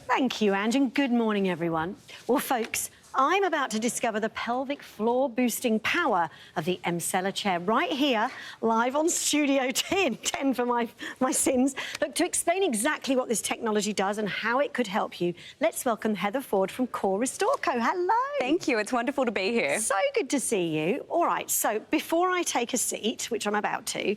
Thank you, Ange, and good morning, everyone. Well, folks, I'm about to discover the pelvic floor boosting power of the Emsella chair right here, live on Studio 10 for my sins. Look, to explain exactly what this technology does and how it could help you, let's welcome Heather Foord from Core Restore Co. Hello. Thank you. It's wonderful to be here. So good to see you. All right, so before I take a seat, which I'm about to,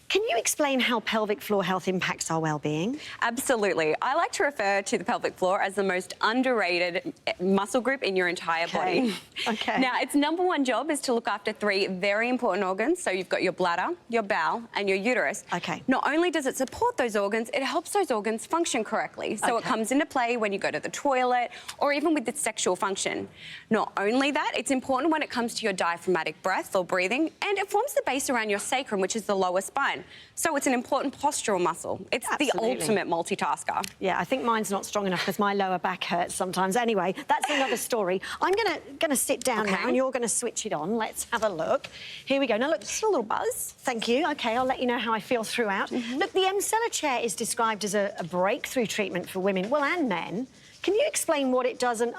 can you explain how pelvic floor health impacts our well-being? Absolutely. I like to refer to the pelvic floor as the most underrated muscle group in your entire body. Okay. Now, its number one job is to look after three very important organs. So you've got your bladder, your bowel, and your uterus. Okay. Not only does it support those organs, it helps those organs function correctly. So it comes into play when you go to the toilet or even with its sexual function. Not only that, it's important when it comes to your diaphragmatic breath or breathing, and it forms the base around your sacrum, which is the lower spine. So it's an important postural muscle. It's the ultimate multitasker. Yeah, I think mine's not strong enough because my lower back hurts sometimes. Anyway, that's another story. I'm gonna sit down now and you're gonna switch it on. Let's have a look. Here we go. Now look, just a little buzz. Thank you. Okay, I'll let you know how I feel throughout. Look, the Emsella chair is described as a breakthrough treatment for women, well, and men. Can you explain what it does and,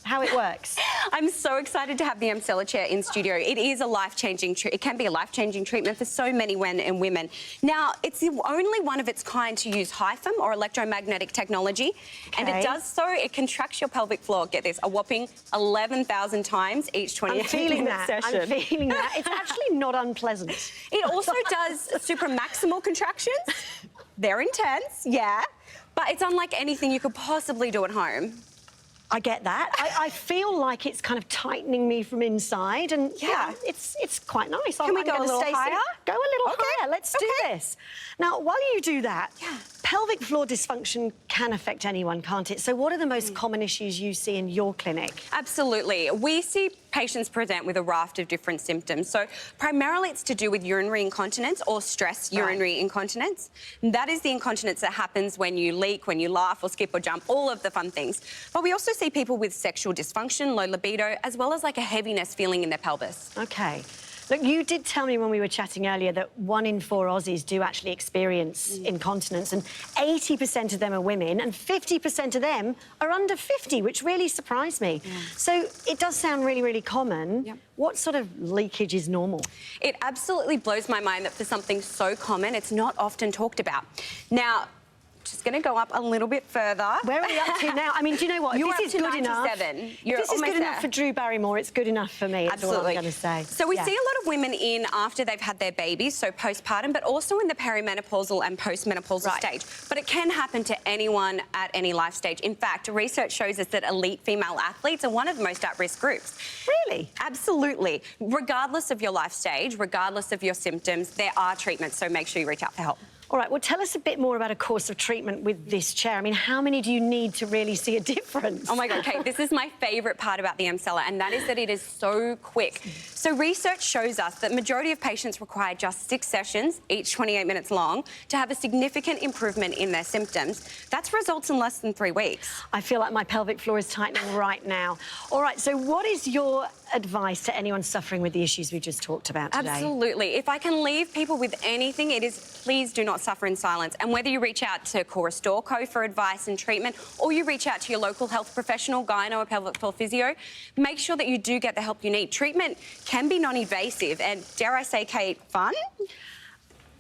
how it works? I'm so excited to have the Emsella chair in studio. It is a life-changing, it can be a life-changing treatment for so many men and women. Now, it's the only one of its kind to use HIFM or electromagnetic technology. And it does so, it contracts your pelvic floor, get this, a whopping 11,000 times each 28-minute session. I'm feeling that. It's actually not unpleasant. It also does supramaximal contractions. They're intense, yeah. But it's unlike anything you could possibly do at home. I get that. I feel like it's kind of tightening me from inside, and it's quite nice. Can we go a little higher? Go a little higher. Let's do this. Now, while you do that, pelvic floor dysfunction can affect anyone, can't it? So what are the most common issues you see in your clinic? Absolutely. We see patients present with a raft of different symptoms. So primarily it's to do with urinary incontinence or stress urinary incontinence. And that is the incontinence that happens when you leak, when you laugh or skip or jump, all of the fun things. But we also see people with sexual dysfunction, low libido, as well as like a heaviness feeling in their pelvis. Okay. Look, you did tell me when we were chatting earlier that 1 in 4 Aussies do actually experience incontinence, and 80% of them are women, and 50% of them are under 50, which really surprised me. So it does sound really, really common. What sort of leakage is normal? It absolutely blows my mind that for something so common, it's not often talked about. Now, just going to go up a little bit further. Where are we up to now? I mean, do you know what? You're this is good enough. If this is good enough for Drew Barrymore, it's good enough for me. Absolutely. That's what I'm going to say. So we see a lot of women in after they've had their babies, so postpartum, but also in the perimenopausal and postmenopausal stage. But it can happen to anyone at any life stage. In fact, research shows us that elite female athletes are one of the most at-risk groups. Really? Absolutely. Regardless of your life stage, regardless of your symptoms, there are treatments, so make sure you reach out for help. All right, well, tell us a bit more about a course of treatment with this chair. I mean, how many do you need to really see a difference? Oh, my God, Kate, this is my favourite part about the Emsella, and that is that it is so quick. So research shows us that majority of patients require just 6 sessions, each 28 minutes long, to have a significant improvement in their symptoms. That results in less than 3 weeks. I feel like my pelvic floor is tightening right now. All right, so what is your advice to anyone suffering with the issues we just talked about today? Absolutely. If I can leave people with anything, it is please do not suffer in silence. And whether you reach out to Core Restore Co for advice and treatment, or you reach out to your local health professional, gyno or pelvic floor physio, make sure that you do get the help you need. Treatment can be non-invasive and, dare I say, Kate, fun?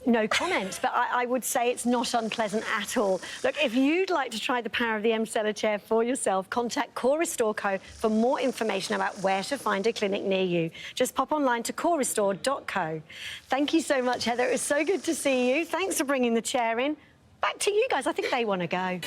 No comment, but I would say it's not unpleasant at all. Look, if you'd like to try the power of the Emsella chair for yourself, contact Core Restore Co for more information about where to find a clinic near you. Just pop online to corerestore.co. Thank you so much, Heather. It was so good to see you. Thanks for bringing the chair in. Back to you guys. I think they want to go.